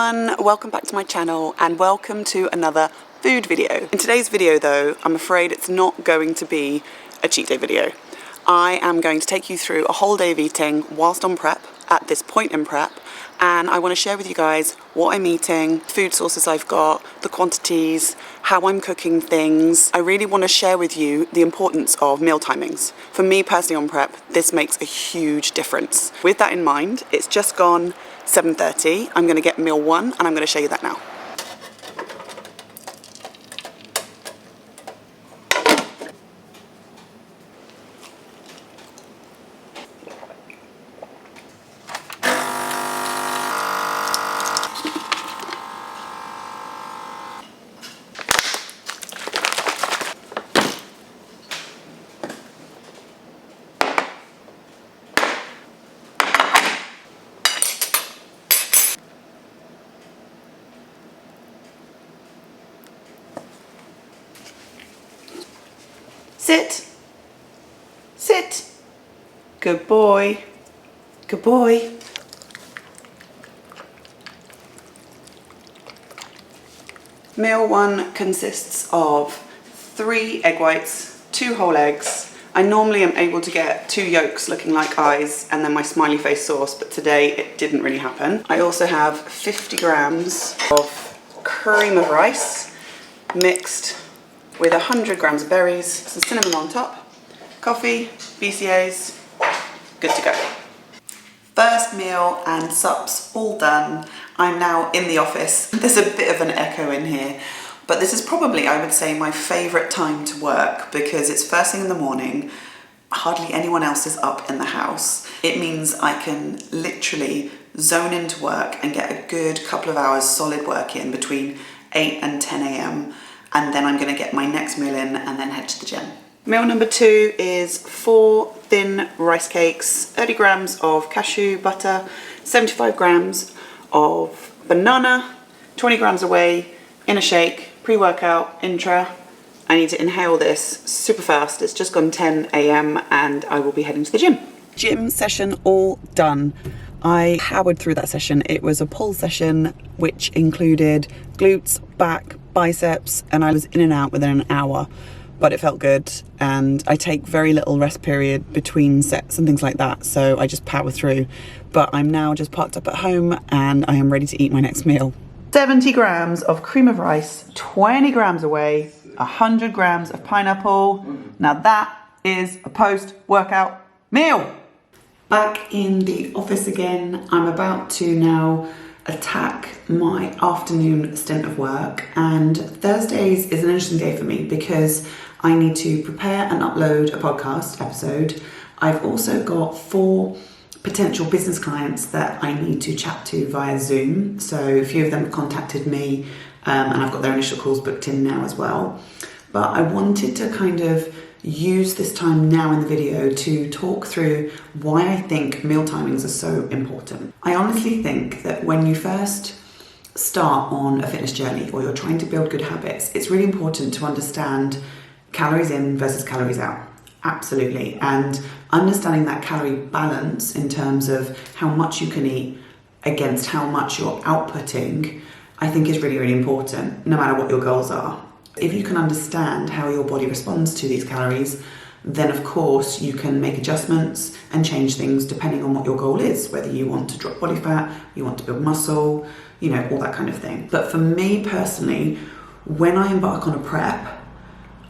everyone, welcome back to my channel and welcome to another food video. In today's video though, I'm afraid it's not going to be a cheat day video. I am going to take you through a whole day of eating whilst on prep, at this point in prep, and I want to share with you guys what I'm eating, food sources I've got, the quantities, how I'm cooking things. I really want to share with you the importance of meal timings. For me personally on prep, this makes a huge difference. With that in mind, it's just gone 7:30. I'm going to get meal one and I'm going to show you that now. Sit. Sit. Good boy. Good boy. Meal one consists of 3 egg whites, 2 whole eggs. I normally am able to get 2 yolks looking like eyes and then my smiley face sauce, but today it didn't really happen. I also have 50 grams of cream of rice mixed with 100 grams of berries, some cinnamon on top, coffee, BCAAs, good to go. First meal and sup's all done. I'm now in the office. There's a bit of an echo in here, but this is probably, I would say, my favourite time to work because it's first thing in the morning, hardly anyone else is up in the house. It means I can literally zone into work and get a good couple of hours solid work in between 8 and 10 a.m. and then I'm going to get my next meal in and then head to the gym. Meal number 2 is 4 thin rice cakes, 30 grams of cashew butter, 75 grams of banana, 20 grams of whey in a shake, pre-workout, intra. I need to inhale this super fast. It's just gone 10 a.m. and I will be heading to the gym. Gym session all done. I powered through that session. It was a pull session which included glutes, back, biceps, and I was in and out within an hour, but it felt good and I take very little rest period between sets and things like that, so I just power through. But I'm now just parked up at home and I am ready to eat my next meal. 70 grams of cream of rice, 20 grams of whey, 100 grams of pineapple. Now that is a post-workout meal. Back in the office again. I'm about to now attack my afternoon stint of work, and Thursdays is an interesting day for me because I need to prepare and upload a podcast episode. I've also got 4 potential business clients that I need to chat to via Zoom, so a few of them have contacted me and I've got their initial calls booked in now as well. But I wanted to kind of use this time now in the video to talk through why I think meal timings are so important. I honestly think that when you first start on a fitness journey or you're trying to build good habits, it's really important to understand calories in versus calories out. Absolutely. And understanding that calorie balance in terms of how much you can eat against how much you're outputting, I think is really, really important, no matter what your goals are. If you can understand how your body responds to these calories, then of course you can make adjustments and change things depending on what your goal is, whether you want to drop body fat, you want to build muscle, you know, all that kind of thing. But for me personally, when I embark on a prep,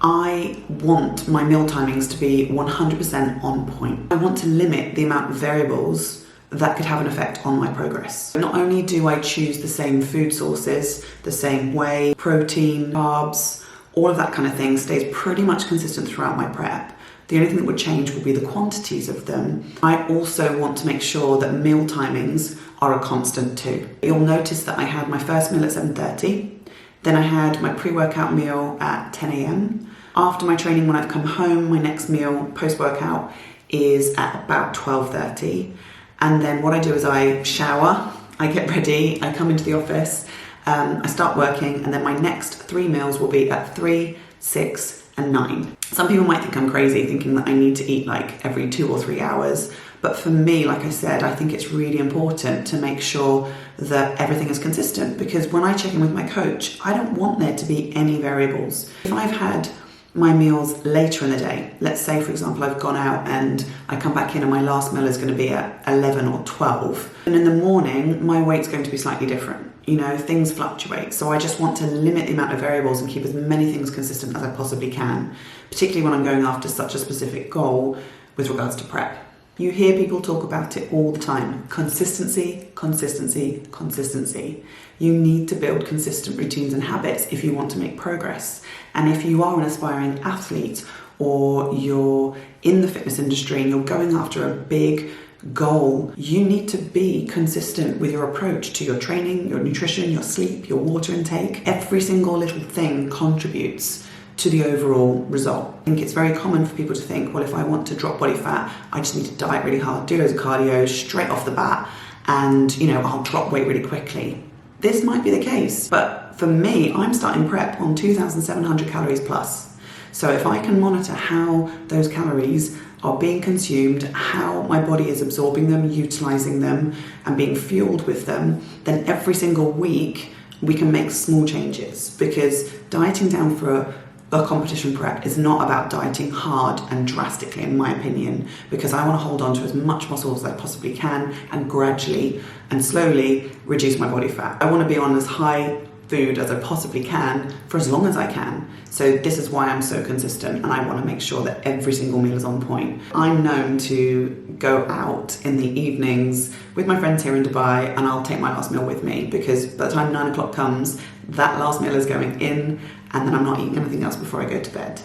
I want my meal timings to be 100% on point. I want to limit the amount of variables that could have an effect on my progress. Not only do I choose the same food sources, the same whey, protein, carbs, all of that kind of thing stays pretty much consistent throughout my prep. The only thing that would change would be the quantities of them. I also want to make sure that meal timings are a constant too. You'll notice that I had my first meal at 7:30, then I had my pre-workout meal at 10 a.m. After my training, when I've come home, my next meal post-workout is at about 12:30. And then what I do is I shower, I get ready, I come into the office, I start working, and then my next 3 meals will be at 3, 6, and 9. Some people might think I'm crazy thinking that I need to eat like every 2 or 3 hours, But for me, like I said, I think it's really important to make sure that everything is consistent, because when I check in with my coach, I don't want there to be any variables. If I've had my meals later in the day, let's say for example I've gone out and I come back in and my last meal is going to be at 11 or 12, and in the morning my weight's going to be slightly different. You know, things fluctuate, so I just want to limit the amount of variables and keep as many things consistent as I possibly can, particularly when I'm going after such a specific goal with regards to prep. You hear people talk about it all the time. Consistency, consistency, consistency. You need to build consistent routines and habits if you want to make progress. And if you are an aspiring athlete, or you're in the fitness industry and you're going after a big goal, you need to be consistent with your approach to your training, your nutrition, your sleep, your water intake. Every single little thing contributes to the overall result. I think it's very common for people to think, well, if I want to drop body fat, I just need to diet really hard, do loads of cardio straight off the bat, and I'll drop weight really quickly. This might be the case, but for me, I'm starting prep on 2,700 calories plus. So if I can monitor how those calories are being consumed, how my body is absorbing them, utilizing them, and being fueled with them, then every single week we can make small changes, because dieting down for a competition prep is not about dieting hard and drastically, in my opinion, because I want to hold on to as much muscle as I possibly can and gradually and slowly reduce my body fat. I want to be on as high food as I possibly can for as long as I can. So this is why I'm so consistent, and I want to make sure that every single meal is on point. I'm known to go out in the evenings with my friends here in Dubai, and I'll take my last meal with me, because by the time 9 o'clock comes, that last meal is going in, and then I'm not eating anything else before I go to bed.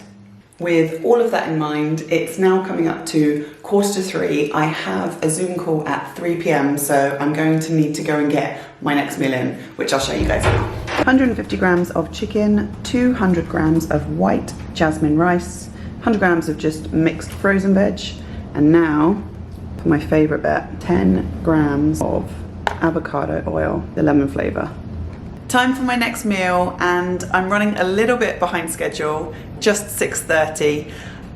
With all of that in mind, it's now coming up to 2:45. I have a Zoom call at 3 p.m, so I'm going to need to go and get my next meal in, which I'll show you guys now. 150 grams of chicken, 200 grams of white jasmine rice, 100 grams of just mixed frozen veg, and now for my favorite bit, 10 grams of avocado oil, the lemon flavor. Time for my next meal, and I'm running a little bit behind schedule, just 6:30.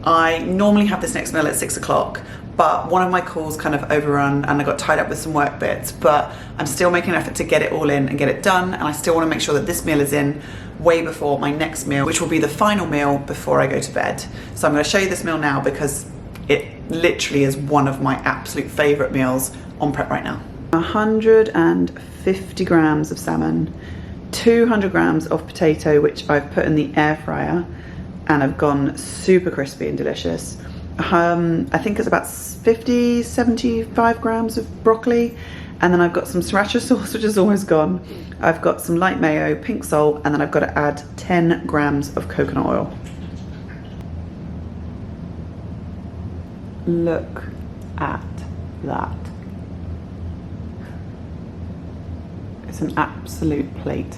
I normally have this next meal at 6 o'clock, but one of my calls kind of overrun and I got tied up with some work bits, but I'm still making an effort to get it all in and get it done, and I still want to make sure that this meal is in way before my next meal, which will be the final meal before I go to bed. So I'm going to show you this meal now, because it literally is one of my absolute favourite meals on prep right now. 150 grams of salmon, 200 grams of potato, which I've put in the air fryer and have gone super crispy and delicious. I think it's about 75 grams of broccoli, and then I've got some sriracha sauce, which is almost gone. I've got some light mayo, pink salt, and then I've got to add 10 grams of coconut oil. Look at that. It's an absolute plate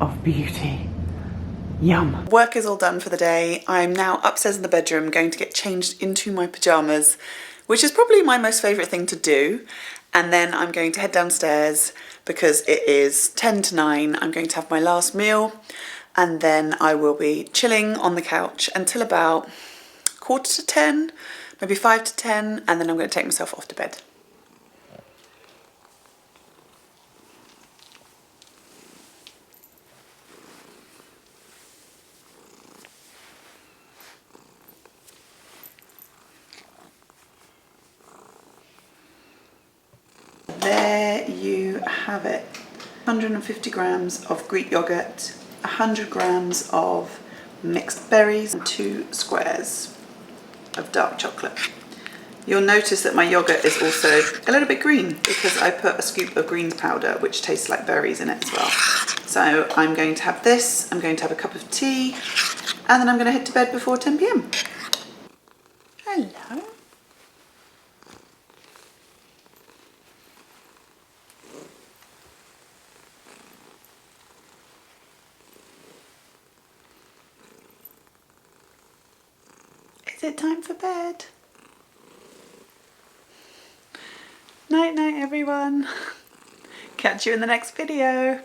of beauty. Yum. Work is all done for the day. I'm now upstairs in the bedroom going to get changed into my pajamas, which is probably my most favourite thing to do. And then I'm going to head downstairs because it is 10 to 9. I'm going to have my last meal, and then I will be chilling on the couch until about 9:45, maybe 5 to 10, and then I'm going to take myself off to bed. There you have it. 150 grams of Greek yogurt, 100 grams of mixed berries, and 2 squares of dark chocolate. You'll notice that my yogurt is also a little bit green because I put a scoop of greens powder, which tastes like berries, in it as well. So I'm going to have this, I'm going to have a cup of tea, and then I'm going to head to bed before 10 p.m. Hello. Is it time for bed? Night night everyone. Catch you in the next video.